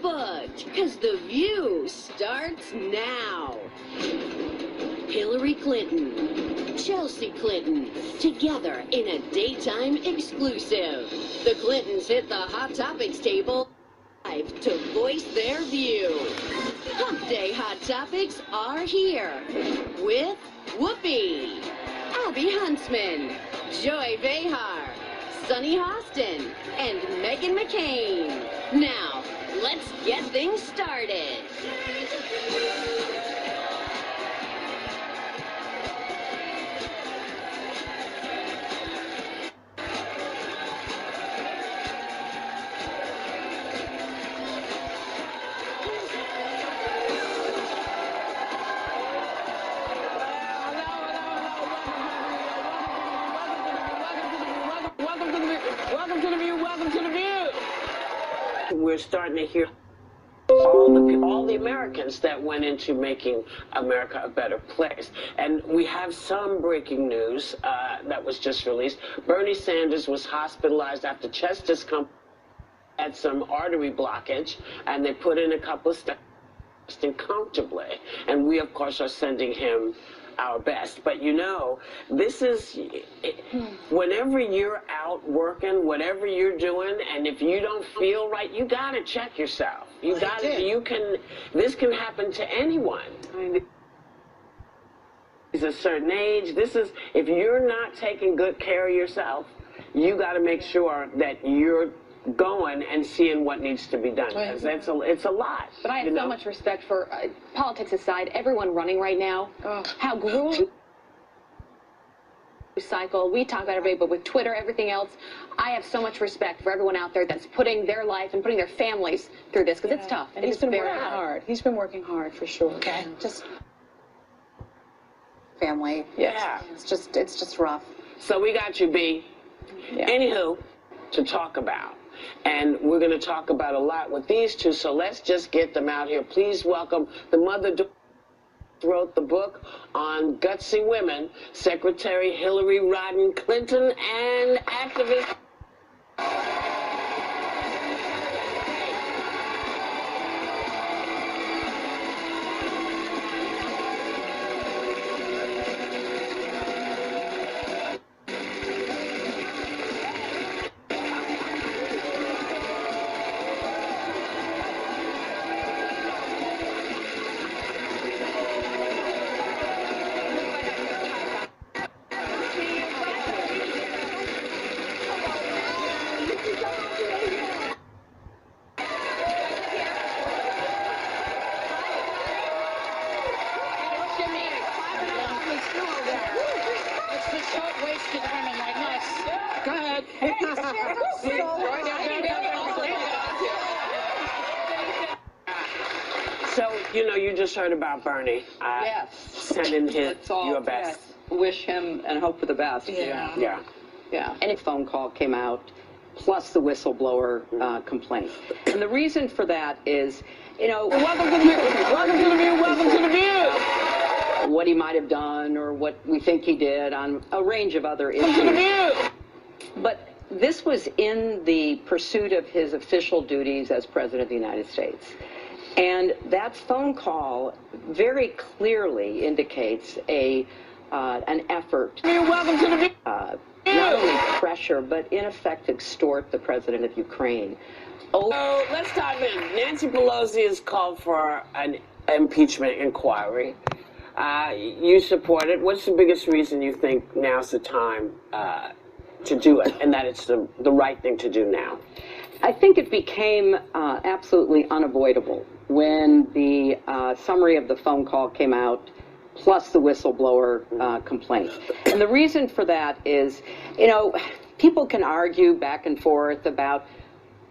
booked, because The View starts now. Hillary Clinton, Chelsea Clinton, together in a daytime exclusive. The Clintons hit the Hot Topics table live to voice their view. Hump Day Hot Topics are here with Whoopi, Abby Huntsman, Joy Behar, Sunny Hostin, and Meghan McCain. Now, let's get things started. We're starting to hear all the Americans that went into making America a better place. And we have some breaking news that was just released. Bernie Sanders was hospitalized after chest discomfort, had some artery blockage, and they put in a couple of steps comfortably. And we, of course, are sending him our best. But you know, this is, whenever you're out working, whatever you're doing, and if you don't feel right, you gotta check yourself. You gotta, this can happen to anyone. I mean, it's a certain age. This is, if you're not taking good care of yourself, you gotta make sure that you're going and seeing what needs to be done. Because it's a lot. But I have so much respect for, politics aside, everyone running right now. How grueling cycle. We talk about everybody, but with Twitter, everything else, I have so much respect for everyone out there that's putting their life and putting their families through this, because it's tough. And he's been working hard. He's been working hard for sure. Okay. Just family. Yeah. It's just rough. So we got you, B. Yeah. Anywho, to talk about. And we're going to talk about a lot with these two, so let's just get them out here. Please welcome the mother who wrote the book on gutsy women, Secretary Hillary Rodham Clinton, and activist. Go ahead. So, you know, you just heard about Bernie. Yes. Sending him your best. Wish him and hope for the best. Yeah. And a phone call came out, plus the whistleblower complaint. And the reason for that is, you know, Welcome to the View. Welcome to the View. Welcome to the View. what he might have done or what we think he did on a range of other issues. Welcome to the View. But this was in the pursuit of his official duties as President of the United States. And that phone call very clearly indicates an effort Welcome to the View. not only pressure, but in effect extort the president of Ukraine. So let's dive in. Nancy Pelosi has called for an impeachment inquiry. You support it. What's the biggest reason you think now's the time to do it, and that it's the right thing to do now? I think it became absolutely unavoidable when the summary of the phone call came out, plus the whistleblower complaint. And the reason for that is, you know, people can argue back and forth about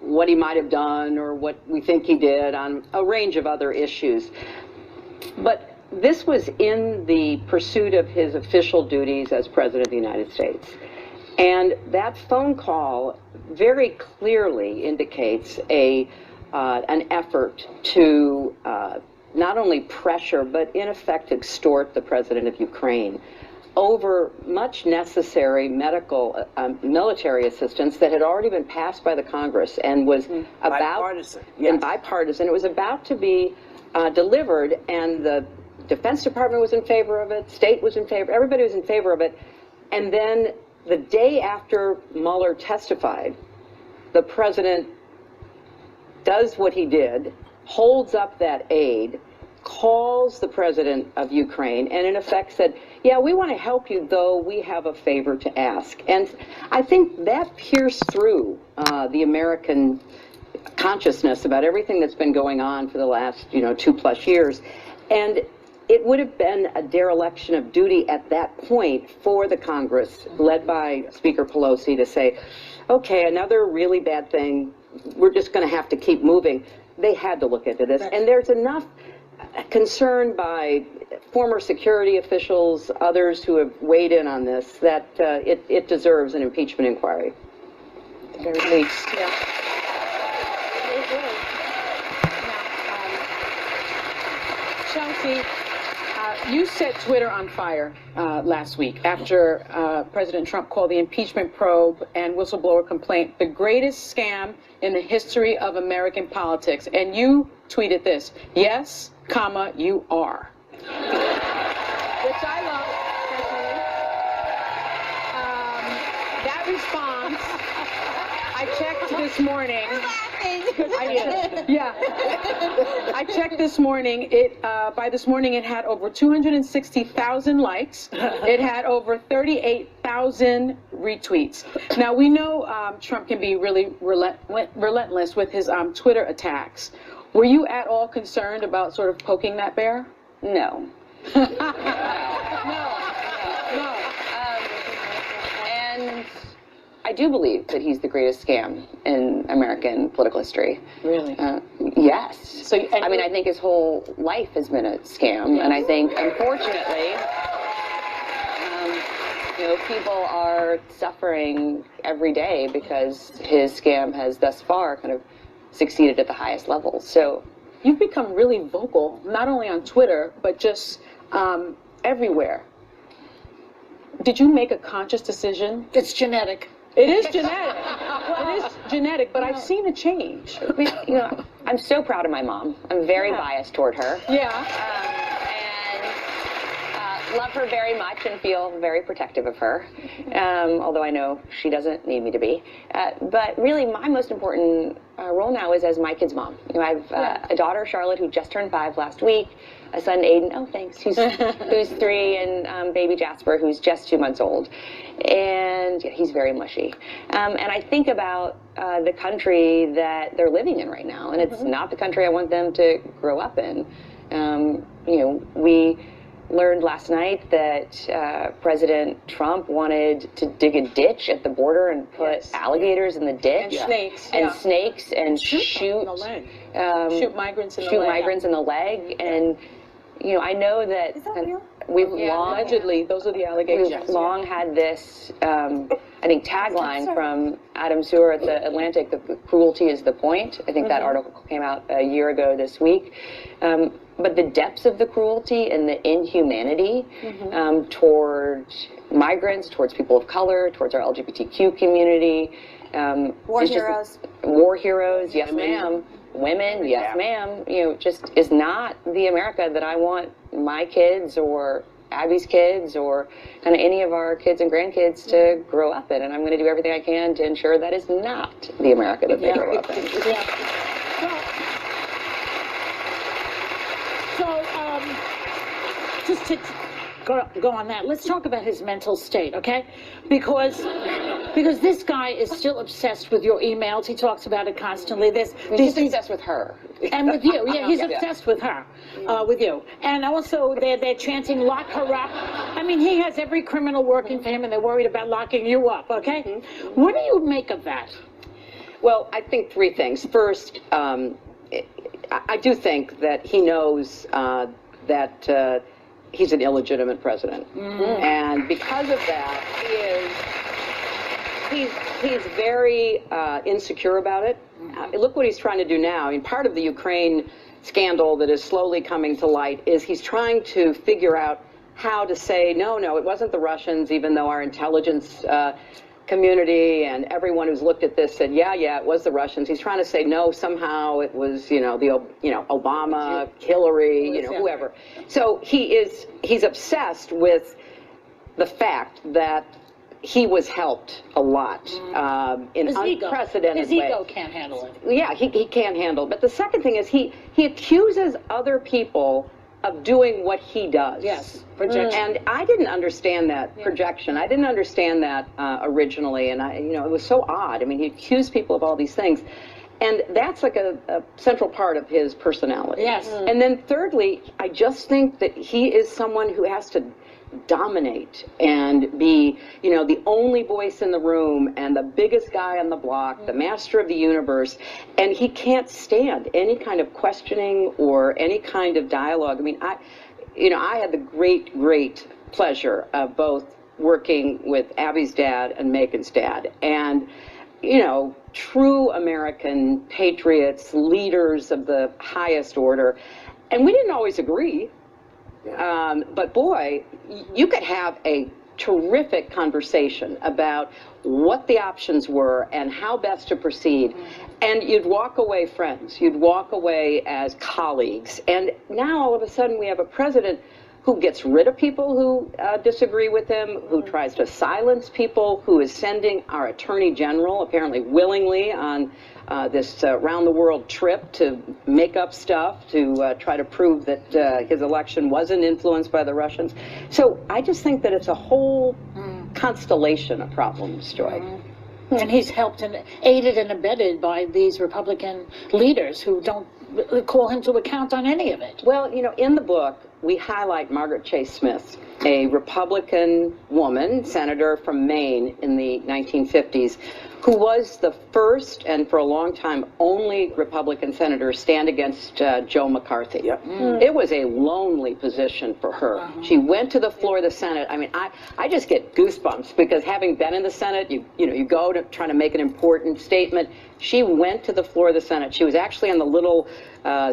what he might have done or what we think he did on a range of other issues. But this was in the pursuit of his official duties as President of the United States. And that phone call very clearly indicates an effort to not only pressure, but in effect extort the president of Ukraine. over much necessary medical, military assistance that had already been passed by the Congress and was Bipartisan, and yes. bipartisan. It was about to be delivered, and the Defense Department was in favor of it, state was in favor, everybody was in favor of it. And then the day after Mueller testified, the president does what he did, holds up that aid, calls the president of Ukraine, and in effect said, yeah, we want to help you, though we have a favor to ask. And I think that pierced through the American consciousness about everything that's been going on for the last, 2+ years. And it would have been a dereliction of duty at that point for the Congress, led by Speaker Pelosi, to say, okay, another really bad thing, we're just going to have to keep moving. They had to look into this. And there's enough concern by former security officials, others who have weighed in on this, that it deserves an impeachment inquiry. At the very least. Yeah. Chelsea, you set Twitter on fire last week after President Trump called the impeachment probe and whistleblower complaint the greatest scam in the history of American politics. And you tweeted this, yes, comma, you are. Which I love, personally. That response, I checked this morning. I checked this morning. By this morning, it had over 260,000 likes. It had over 38,000 retweets. Now, we know Trump can be really relentless with his Twitter attacks. Were you at all concerned about sort of poking that bear? No. No. And I do believe that he's the greatest scam in American political history. Really? Yes. So, I think his whole life has been a scam, and I think, unfortunately, people are suffering every day because his scam has thus far kind of succeeded at the highest level. So you've become really vocal, not only on Twitter, but just everywhere. Did you make a conscious decision? It's genetic. It is genetic. It is genetic, but I've seen a change. I'm so proud of my mom. I'm very biased toward her. Yeah. And love her very much and feel very protective of her, although I know she doesn't need me to be. But really, my most important role now is as my kid's mom. I have a daughter, Charlotte, who just turned 5 last week, a son, Aiden, who's 3, and baby Jasper, who's just 2 months old. And he's very mushy. And I think about the country that they're living in right now, and it's not the country I want them to grow up in. We learned last night that President Trump wanted to dig a ditch at the border and put alligators in the ditch. And snakes. And shoot migrants in the leg. And, I know that we've long... Allegedly, those are the allegations. We've long had this, I think, tagline from Adam Sewer at The Atlantic, that the cruelty is the point. I think that article came out a year ago this week. But the depths of the cruelty and the inhumanity towards migrants, towards people of color, towards our LGBTQ community. War heroes. War heroes, yes ma'am. Women, yes ma'am. Just is not the America that I want my kids or Abby's kids or kind of any of our kids and grandkids to grow up in. And I'm going to do everything I can to ensure that is not the America that they grow up in. So, just to go on that, let's talk about his mental state, okay? Because this guy is still obsessed with your emails. He talks about it constantly. He's obsessed with her. And with you. Yeah, he's obsessed with her, with you. And also, they're chanting, lock her up. I mean, he has every criminal working for him, and they're worried about locking you up, okay? What do you make of that? Well, I think 3 things. First, I do think that he knows that he's an illegitimate president. And because of that, he's very insecure about it. Look what he's trying to do now. I mean, part of the Ukraine scandal that is slowly coming to light is he's trying to figure out how to say, no, it wasn't the Russians, even though our intelligence community and everyone who's looked at this said, yeah, it was the Russians. He's trying to say, no, somehow it was, Obama, Hillary, whoever. So he's obsessed with the fact that he was helped a lot in unprecedented ways. His ego can't handle it. Yeah, he can't handle it. But the second thing is he accuses other people of doing what he does. Yes, projection. And I didn't understand that projection. I didn't understand that originally, and it was so odd. I mean, he accused people of all these things, and that's like a central part of his personality. Yes. And then thirdly, I just think that he is someone who has to dominate and be, the only voice in the room and the biggest guy on the block, the master of the universe, and he can't stand any kind of questioning or any kind of dialogue. I mean, I had the great pleasure of both working with Abby's dad and Megan's dad, and true American patriots, leaders of the highest order, and we didn't always agree. But boy, you could have a terrific conversation about what the options were and how best to proceed. And you'd walk away friends. You'd walk away as colleagues. And now all of a sudden we have a president who gets rid of people who disagree with him, who tries to silence people, who is sending our attorney general, apparently willingly, on this round-the-world trip to make up stuff, to try to prove that his election wasn't influenced by the Russians. So I just think that it's a whole constellation of problems, Joy. And he's helped and aided and abetted by these Republican leaders who don't call him to account on any of it. Well, in the book, we highlight Margaret Chase Smith, a Republican woman, senator from Maine in the 1950s, who was the first and for a long time only Republican senator to stand against Joe McCarthy. It was a lonely position for her. She went to the floor of the Senate. I mean, I just get goosebumps because having been in the Senate, you go to try to make an important statement. She went to the floor of the Senate. She was actually on the little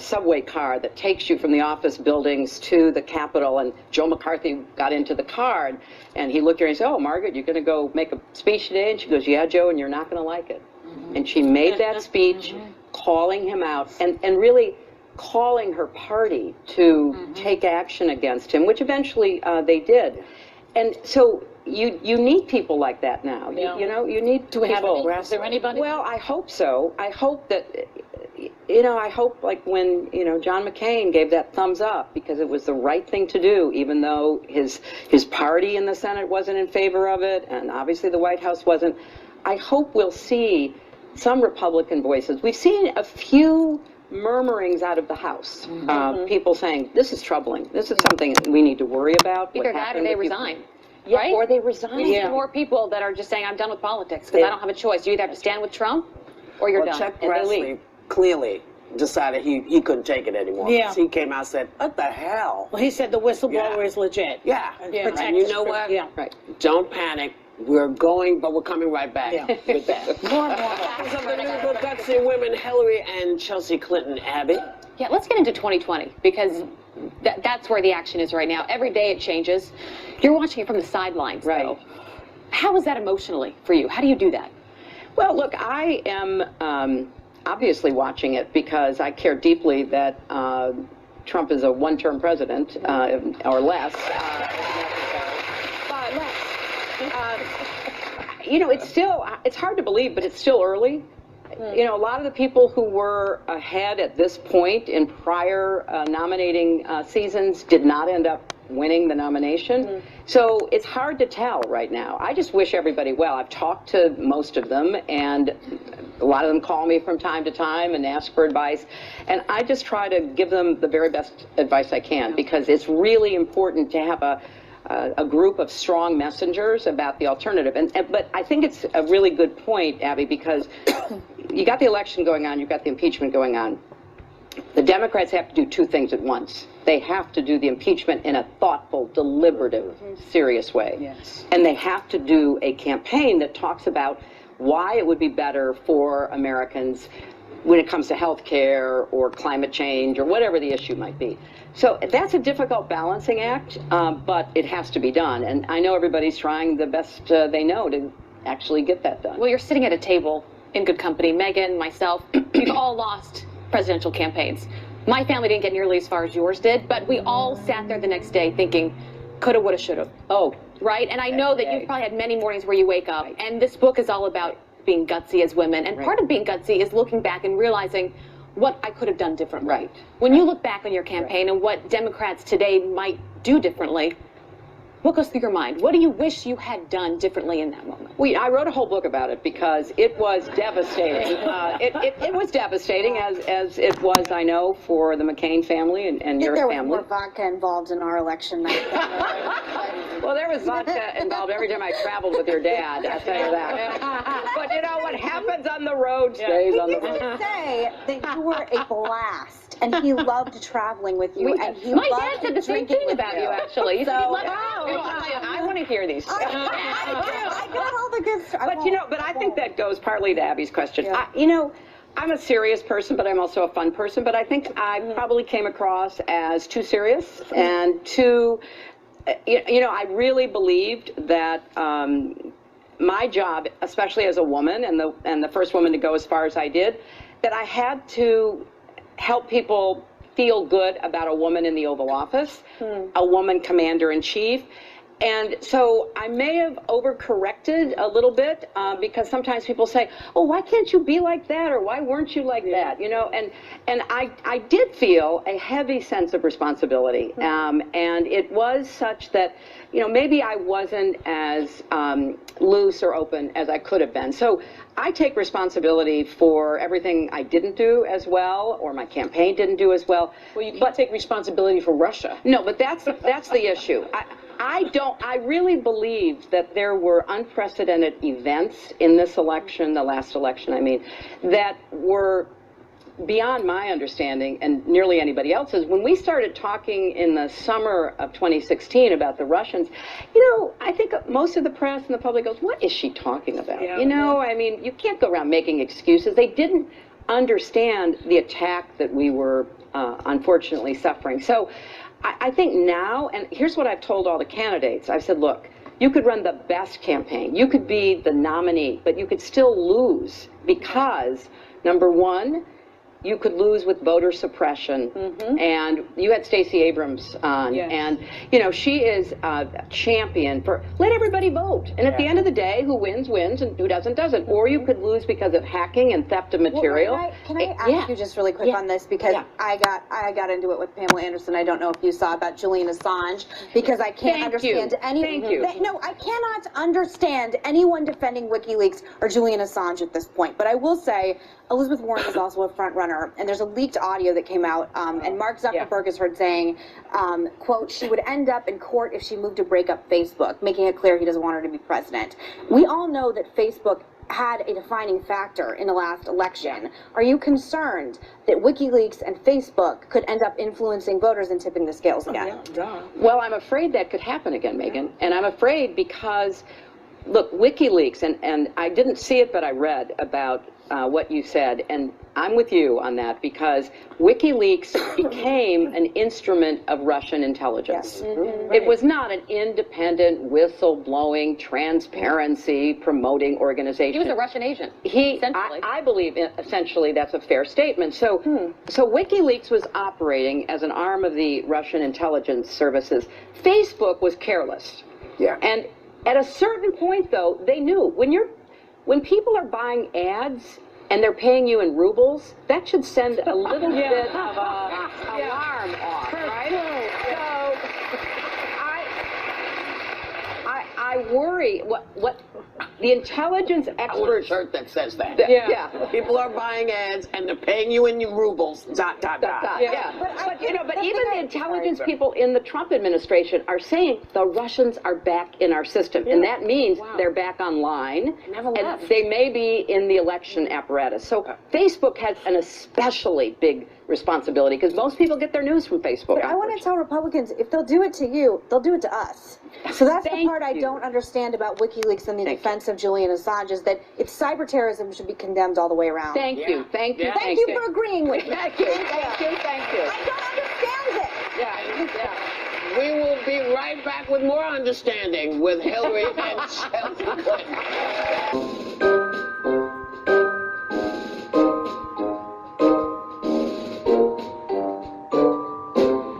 subway car that takes you from the office buildings to the Capitol, and Joe McCarthy got into the car, and he looked at her and said, "Oh, Margaret, you're going to go make a speech today?" And she goes, "Yeah, Joe, and you're not going to like it." And she made that speech, calling him out, and really calling her party to take action against him, which eventually they did. And so you need people like that now. You need Do we have people. any? Is there anybody? Well, I hope so. I hope that, I hope like when, John McCain gave that thumbs up because it was the right thing to do, even though his party in the Senate wasn't in favor of it, and obviously the White House wasn't. I hope we'll see some Republican voices. We've seen a few murmurings out of the House. People saying, this is troubling. This is something we need to worry about. Either that or they resign. Yeah, right? or they resign. We need more people that are just saying, I'm done with politics because I don't have a choice. You either have to stand with Trump or you're done. Chuck And they leave. Grassley clearly decided he couldn't take it anymore. Yeah. He came out and said, what the hell? Well, he said the whistleblower is legit. Yeah. Protect And you us know from- what? Yeah. Right. Don't panic. We're going, but we're coming right back with that. More and more. Because of the new gutsy women, Hillary and Chelsea Clinton. Abby? Yeah, let's get into 2020 because that's where the action is right now. Every day it changes. You're watching it from the sidelines, Right. though. How is that emotionally for you? How do you do that? Well, look, I am obviously watching it because I care deeply that Trump is a one-term president or less. But less. It's hard to believe, but it's still early. A lot of the people who were ahead at this point in prior nominating seasons did not end up winning the nomination. So it's hard to tell right now. I just wish everybody well. I've talked to most of them, and a lot of them call me from time to time and ask for advice. And I just try to give them the very best advice I can because it's really important to have a group of strong messengers about the alternative. But I think it's a really good point, Abby, because you got the election going on, you've got the impeachment going on. The Democrats have to do two things at once. They have to do the impeachment in a thoughtful, deliberative, serious way. Yes. And they have to do a campaign that talks about why it would be better for Americans when it comes to health care or climate change or whatever the issue might be. So that's a difficult balancing act, but it has to be done. And I know everybody's trying the best they know to actually get that done. Well, you're sitting at a table in good company. Megan, myself, we've all lost presidential campaigns. My family didn't get nearly as far as yours did, but we all sat there the next day thinking, coulda, woulda, shoulda. Oh. Right? And I know that you've probably had many mornings where you wake up, and this book is all about being gutsy as women. And part of being gutsy is looking back and realizing what I could have done differently. Right. When you look back on your campaign and what Democrats today might do differently, what goes through your mind? What do you wish you had done differently in that moment? I wrote a whole book about it because it was devastating. It was devastating, as it was, I know, for the McCain family and your family. There was more vodka involved in our election night. Well, there was vodka involved every time I traveled with your dad, I'll tell you that. But you know, what happens on the road stays on the road. He did say that you were a blast, and he loved traveling with you, and he My loved dad said the same thing about you, actually. He said he loved I want to hear these. I got all the good stuff. But I think that goes partly to Abby's question. I'm a serious person, but I'm also a fun person. But I think I probably came across as too serious and too, I really believed that my job, especially as a woman and the first woman to go as far as I did, that I had to help people feel good about a woman in the Oval Office, a woman commander-in-chief. And so I may have overcorrected a little bit because sometimes people say, oh, why can't you be like that? Or why weren't you like that? And I did feel a heavy sense of responsibility. And it was such that, maybe I wasn't as loose or open as I could have been. So I take responsibility for everything I didn't do as well, or my campaign didn't do as well. Well, you can't take responsibility for Russia. No, but that's the issue. I really believe that there were unprecedented events in this election, the last election, I mean, that were beyond my understanding and nearly anybody else's. When we started talking in the summer of 2016 about the Russians, I think most of the press and the public goes, what is she talking about? I mean, you can't go around making excuses. They didn't understand the attack that we were unfortunately suffering. So I think now, and here's what I've told all the candidates. I've said, look, you could run the best campaign. You could be the nominee, but you could still lose because, number one, you could lose with voter suppression. And you had Stacey Abrams on, and she is a champion for let everybody vote. And at the end of the day, who wins, wins, and who doesn't, doesn't. Or you could lose because of hacking and theft of material. Well, can I ask you just really quick on this, because I got into it with Pamela Anderson. I don't know if you saw about Julian Assange, because I can't understand No, I cannot understand anyone defending WikiLeaks or Julian Assange at this point. But I will say, Elizabeth Warren is also a front runner, and there's a leaked audio that came out, and Mark Zuckerberg is heard saying, quote, she would end up in court if she moved to break up Facebook, making it clear he doesn't want her to be president. We all know that Facebook had a defining factor in the last election. Are you concerned that WikiLeaks and Facebook could end up influencing voters and tipping the scales again? Well, I'm afraid that could happen again, Megan, and I'm afraid because, look, WikiLeaks, and I didn't see it, but I read about what you said, and I'm with you on that, because WikiLeaks became an instrument of Russian intelligence. It was not an independent, whistleblowing, transparency promoting organization. He was a Russian agent. I believe essentially that's a fair statement. So WikiLeaks was operating as an arm of the Russian intelligence services. Facebook was careless. And at a certain point, though, they knew when people are buying ads and they're paying you in rubles, that should send a little bit of a alarm off, right? So I worry what the intelligence experts. I want a shirt that says that. People are buying ads and they're paying you in rubles. ... But even the intelligence people in the Trump administration are saying the Russians are back in our system, and that means they're back online, and they may be in the election apparatus. So Facebook has an especially big responsibility, because most people get their news from Facebook. But I want to tell Republicans, if they'll do it to you, they'll do it to us. So that's the part I don't understand about WikiLeaks and the defense of Julian Assange, is that it's cyber terrorism should be condemned all the way around. Thank you. Thank you for agreeing with me. Thank you. Thank you. Thank you. I don't understand it. Yeah. We will be right back with more understanding with Hillary and Chelsea Clinton.